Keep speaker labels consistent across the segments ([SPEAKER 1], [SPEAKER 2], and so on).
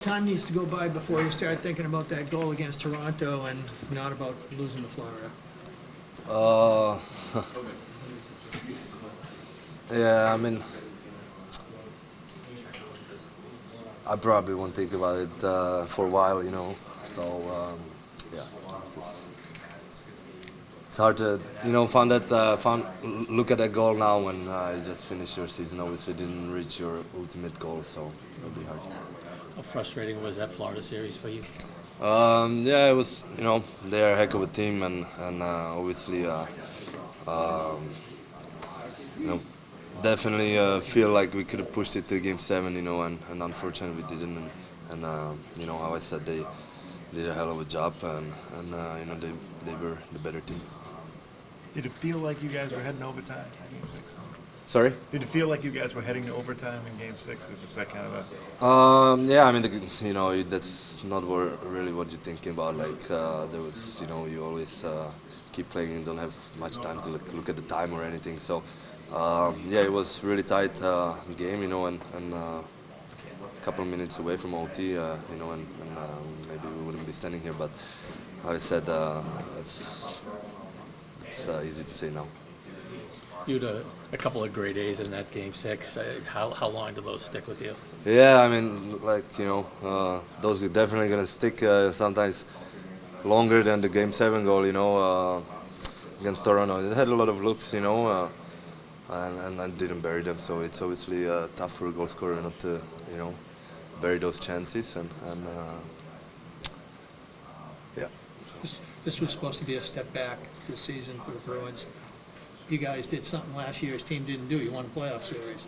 [SPEAKER 1] Time needs to go by before you start thinking about that goal against Toronto and not about losing to Florida.
[SPEAKER 2] Uh, yeah, I mean, I probably won't think about it for a while, you know. So yeah, just, it's hard to look at that goal now when you just finished your season. Obviously, didn't reach your ultimate goal, so it'll be hard.
[SPEAKER 3] How frustrating was that Florida series for you?
[SPEAKER 2] Yeah, it was. They're a heck of a team, and obviously, you know, definitely feel like we could have pushed it to Game 7, and unfortunately we didn't. And how I said, they did a hell of a job, and they were the better team.
[SPEAKER 4] Did it feel like you guys were heading overtime in Game 6?
[SPEAKER 2] Sorry?
[SPEAKER 4] Did it feel like you guys were heading to overtime in Game 6? Is just that kind of a...
[SPEAKER 2] Yeah, I mean, that's not really what you're thinking about. Like, there was, you always keep playing and don't have much time to look at the time or anything. So, yeah, it was really tight game, and a couple of minutes away from OT, and maybe we wouldn't be standing here. But like I said, it's easy to say now.
[SPEAKER 3] You had a couple of great A's in that Game 6. How long do those stick with you?
[SPEAKER 2] Yeah, I mean, those are definitely going to stick sometimes longer than the Game 7 goal, against Toronto. It had a lot of looks, and I didn't bury them. So it's obviously tough for a goal scorer not to, bury those chances. And yeah.
[SPEAKER 1] This was supposed to be a step back this season for the Bruins. You guys did something last year's team didn't do. You won a playoff series.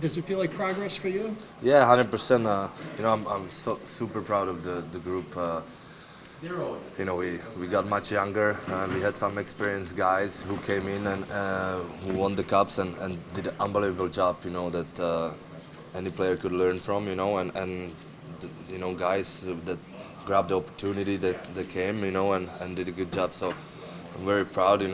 [SPEAKER 1] Does it feel like progress for you?
[SPEAKER 2] Yeah, 100%. I'm so super proud of the group. We got much younger. We had some experienced guys who came in and who won the cups and did an unbelievable job. That any player could learn from. And guys that grabbed the opportunity that came. And did a good job. So I'm very proud. A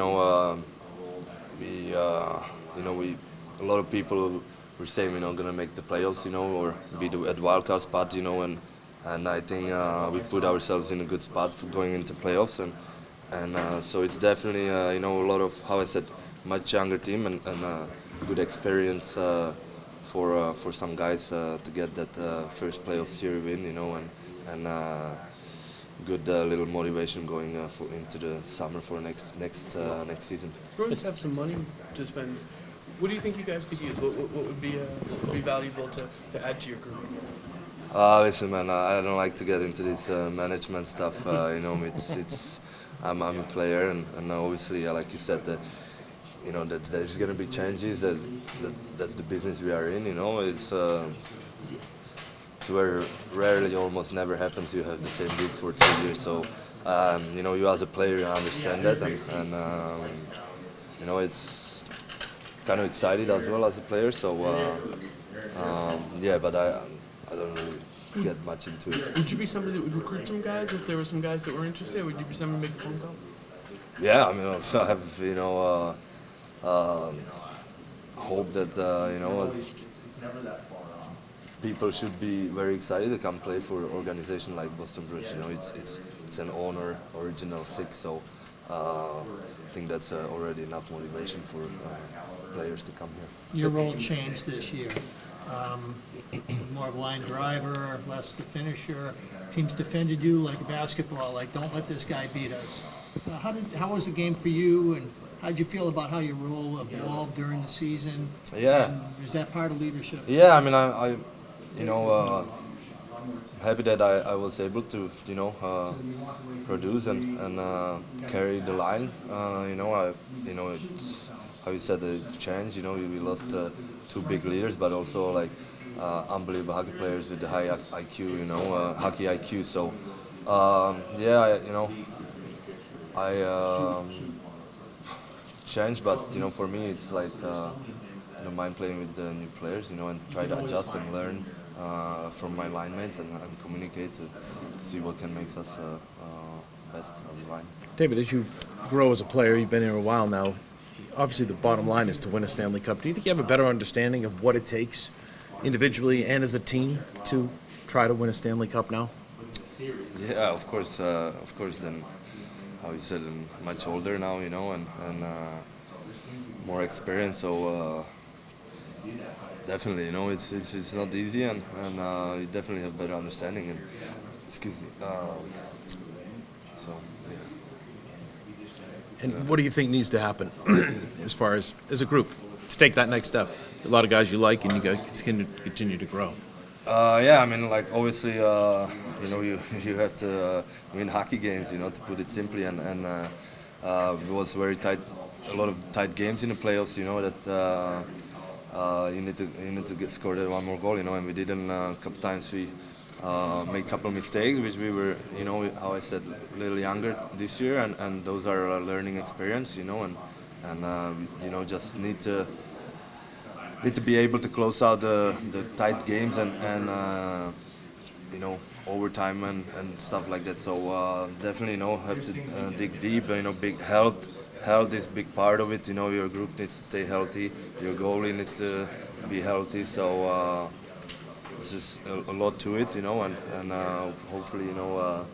[SPEAKER 2] lot of people were saying, gonna make the playoffs, or be at wild card spot, and I think we put ourselves in a good spot for going into playoffs, and so it's definitely, a lot of, how I said, much younger team and good experience for some guys to get that first playoff series win, and good little motivation going into the summer for next season.
[SPEAKER 5] Bruins have some money to spend. What do you think you guys could use? What would be valuable to add to your group?
[SPEAKER 2] Listen, man, I don't like to get into this management stuff. It's I'm a player, and obviously, like you said, that there's gonna be changes. That's the business we are in. It's where rarely, almost never happens. You have the same group for 2 years, so you as a player, you understand that, and it's kind of excited as well as a player. So yeah, but I don't really get much into it.
[SPEAKER 5] Would you be somebody that would recruit some guys if there were some guys that were interested? Would you be somebody to make a phone call?
[SPEAKER 2] Yeah, I mean, I have hope that people should be very excited to come play for an organization like Boston Bruins. It's an honor, original 6, so I think that's already enough motivation for players to come here.
[SPEAKER 1] Your role changed this year. More of a line driver, less the finisher. Teams defended you like basketball, like don't let this guy beat us. How was the game for you, and how did you feel about how your role evolved during the season?
[SPEAKER 2] Yeah.
[SPEAKER 1] And is that part of leadership?
[SPEAKER 2] Yeah, I mean, I'm happy that I was able to, produce and carry the line. It's how you said the change. We lost 2 big leaders, but also like unbelievable hockey players with the high IQ, hockey IQ. So yeah, I changed, but for me it's like I don't mind playing with the new players, and try to adjust and learn from my line mates and communicate to see what can make us best on the line.
[SPEAKER 6] David, as you grow as a player, you've been here a while now. Obviously, the bottom line is to win a Stanley Cup. Do you think you have a better understanding of what it takes individually and as a team to try to win a Stanley Cup now?
[SPEAKER 2] Yeah, of course. Then, how you said, I'm much older now, you know, and more experience. So definitely, you know, it's not easy, and you definitely have better understanding. And excuse me. So yeah.
[SPEAKER 6] And what do you think needs to happen as far as a group to take that next step? A lot of guys you like, and you guys continue to grow.
[SPEAKER 2] Yeah, I mean, like obviously, you know, you have to win hockey games, you know, to put it simply, and it was very tight, a lot of tight games in the playoffs, you know, that you need to get scored one more goal, you know, and we didn't. A couple times we made a couple of mistakes, which we were, you know, how I said, a little younger this year, and those are a learning experience, you know, and you know, just need to be able to close out the tight games and you know, overtime and stuff like that. So definitely, you know, have to dig deep. You know, big health is a big part of it. You know, your group needs to stay healthy. Your goalie needs to be healthy. So it's just a lot to it. You know, and hopefully, you know,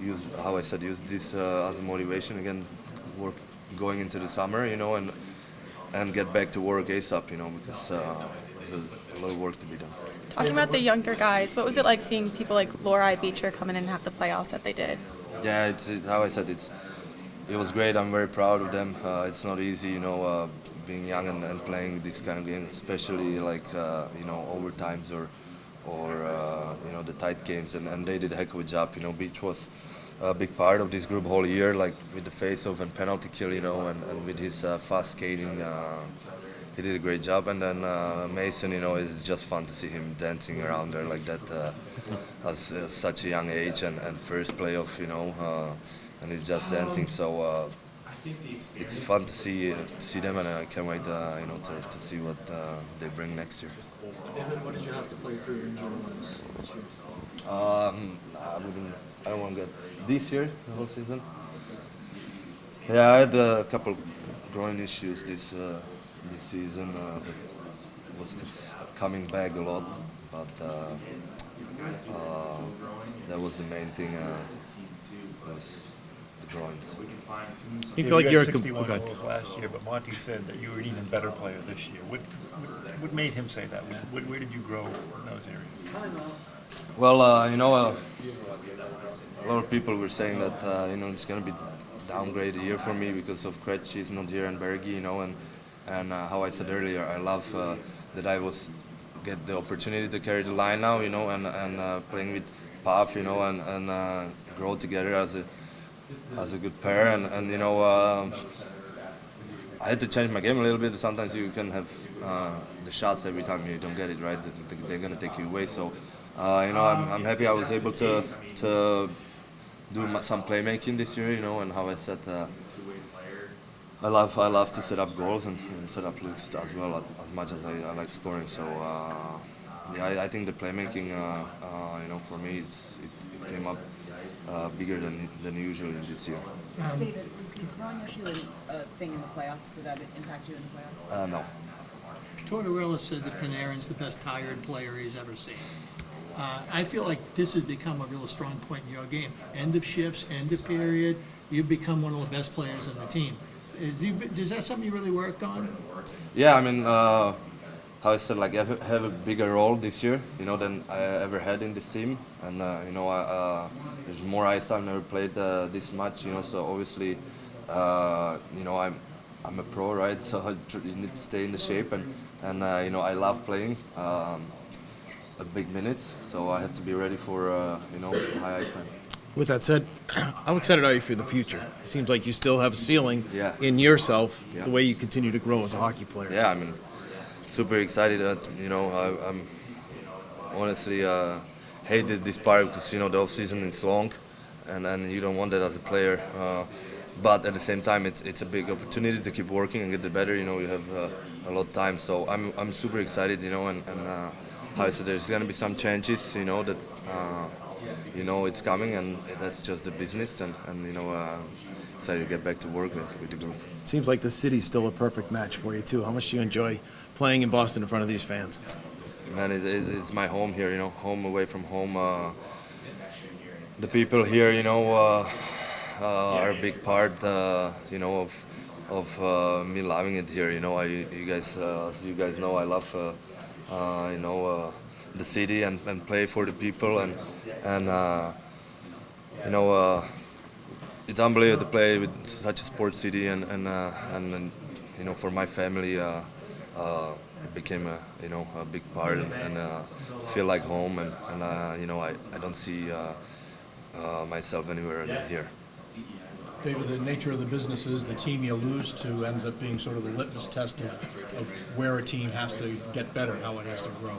[SPEAKER 2] use, how I said, use this as a motivation again, work going into the summer. You know, and get back to work ASAP, you know, because there's a lot of work to be done.
[SPEAKER 7] Talking about the younger guys, what was it like seeing people like Laura Beecher come in and have the playoffs that they did?
[SPEAKER 2] Yeah, it's how I said, it was great. I'm very proud of them. It's not easy, you know, being young and playing this kind of game, especially like you know, overtimes or you know, the tight games, and they did a heck of a job. You know, Beach was a big part of this group whole year, like with the face-off and penalty kill, you know, and with his fast skating, he did a great job. And then Mason, you know, it's just fun to see him dancing around there like that at such a young age and first playoff, you know, and he's just dancing. So it's fun to see them, and I can't wait, you know, to see what they bring next year.
[SPEAKER 8] David, what did you have to play through injury-wise this year?
[SPEAKER 2] I don't want to get this year, the whole season. Yeah, I had a couple groin issues this season that was coming back a lot, but that was the main thing. Was the groins.
[SPEAKER 6] You feel like
[SPEAKER 4] had
[SPEAKER 6] you're
[SPEAKER 4] 61
[SPEAKER 6] good.
[SPEAKER 4] goals last year, but Monty said that you were an even better player this year. What made him say that? Where did you grow in those areas?
[SPEAKER 2] Well, you know, a lot of people were saying that you know, it's gonna be downgrade year for me because of Krejci is not here and Bergie, you know, and how I said earlier, I love that I get the opportunity to carry the line now, you know, and playing with Pav, you know, and grow together as a good pair, and you know, I had to change my game a little bit. Sometimes you can have the shots every time you don't get it right. They're gonna take you away. So you know, I'm happy I was able to do some playmaking this year. You know, and how I said, I love to set up goals and set up looks as well as much as I like scoring. So yeah, I think the playmaking, you know, for me, it came up bigger than usual in this year.
[SPEAKER 9] David, was the groin issue a thing in the playoffs? Did that impact you in the playoffs?
[SPEAKER 2] No.
[SPEAKER 1] Tortorella said that Panarin's the best tired player he's ever seen. I feel like this has become a real strong point in your game. End of shifts, end of period, you've become one of the best players on the team. Is that something you really worked on?
[SPEAKER 2] Yeah, I mean, how I said, like, I have a bigger role this year, you know, than I ever had in this team, and you know, there's more ice time. Never played this much, you know. So obviously, you know, I'm a pro, right? So you need to stay in the shape, and you know, I love playing big minutes, so I have to be ready for you know, high ice time.
[SPEAKER 6] With that said, how excited are you for the future? It seems like you still have a ceiling
[SPEAKER 2] Yeah.
[SPEAKER 6] in yourself,
[SPEAKER 2] Yeah.
[SPEAKER 6] the way you continue to grow as a hockey player.
[SPEAKER 2] Yeah, I mean, super excited. You know, I'm honestly hated this part because, you know, the off season is long, and you don't want that as a player. But at the same time, it's a big opportunity to keep working and get better. You know, you have a lot of time, so I'm super excited. You know, and how I said, there's gonna be some changes. You know that. You know it's coming, and that's just the business, and you know, excited to get back to work with the group.
[SPEAKER 6] It seems like the city's still a perfect match for you too. How much do you enjoy playing in Boston in front of these fans?
[SPEAKER 2] man, it's my home here. You know, home away from home. The people here, you know, are a big part, you know, of me loving it here. You know, you guys, as you guys know, I love, you know, the city and play for the people and you know, it's unbelievable to play with such a sports city and you know, for my family, it became a, you know, a big part and feel like home and you know, I don't see myself anywhere than here.
[SPEAKER 10] David, the nature of the business is the team you lose to ends up being sort of the litmus test of where a team has to get better, how it has to grow.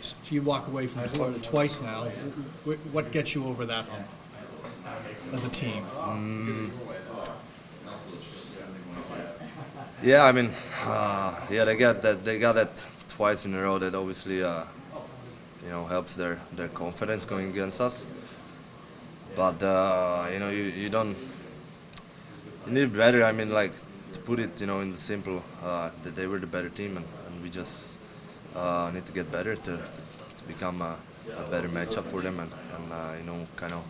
[SPEAKER 10] So you walk away from Florida twice now. What gets you over that hump as a team?
[SPEAKER 2] Yeah, I mean, yeah, they got that twice in a row. That obviously, you know, helps their confidence going against us. But you know, you don't. You need better. I mean, like to put it, you know, in the simple, that they were the better team, and we just need to get better to become a better matchup for them, and you know, kind of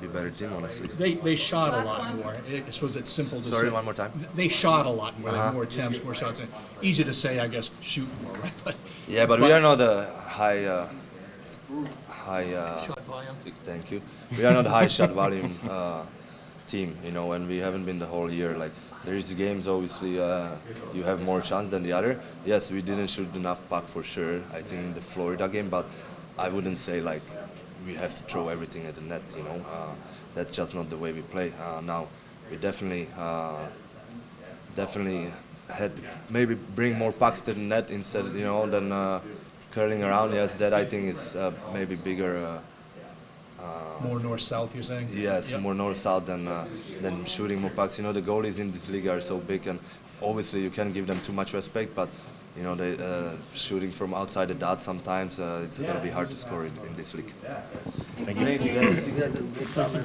[SPEAKER 2] be a better team, honestly.
[SPEAKER 10] They shot a lot more. I suppose it's simple to say.
[SPEAKER 2] Sorry, one more time.
[SPEAKER 10] They shot a lot more. They had more attempts, more shots. Easy to say, I guess, shoot more, right? But
[SPEAKER 2] Yeah, but we are not a high.
[SPEAKER 1] Shot volume.
[SPEAKER 2] Thank you. We are not a high shot volume team, you know, and we haven't been the whole year. Like there is games, obviously, you have more chance than the other. Yes, we didn't shoot enough puck for sure. I think in the Florida game, but I wouldn't say like we have to throw everything at the net. You know, that's just not the way we play. Now we definitely had to maybe bring more pucks to the net instead, you know, than curling around. Yes, that I think is maybe bigger.
[SPEAKER 10] more north-south, you're saying?
[SPEAKER 2] Yes,
[SPEAKER 10] Yep.
[SPEAKER 2] more north-south than shooting more pucks. You know, the goalies in this league are so big, and obviously you can't give them too much respect. But you know, they shooting from outside the dot sometimes it's going to be hard to score in this league.
[SPEAKER 6] Thank you.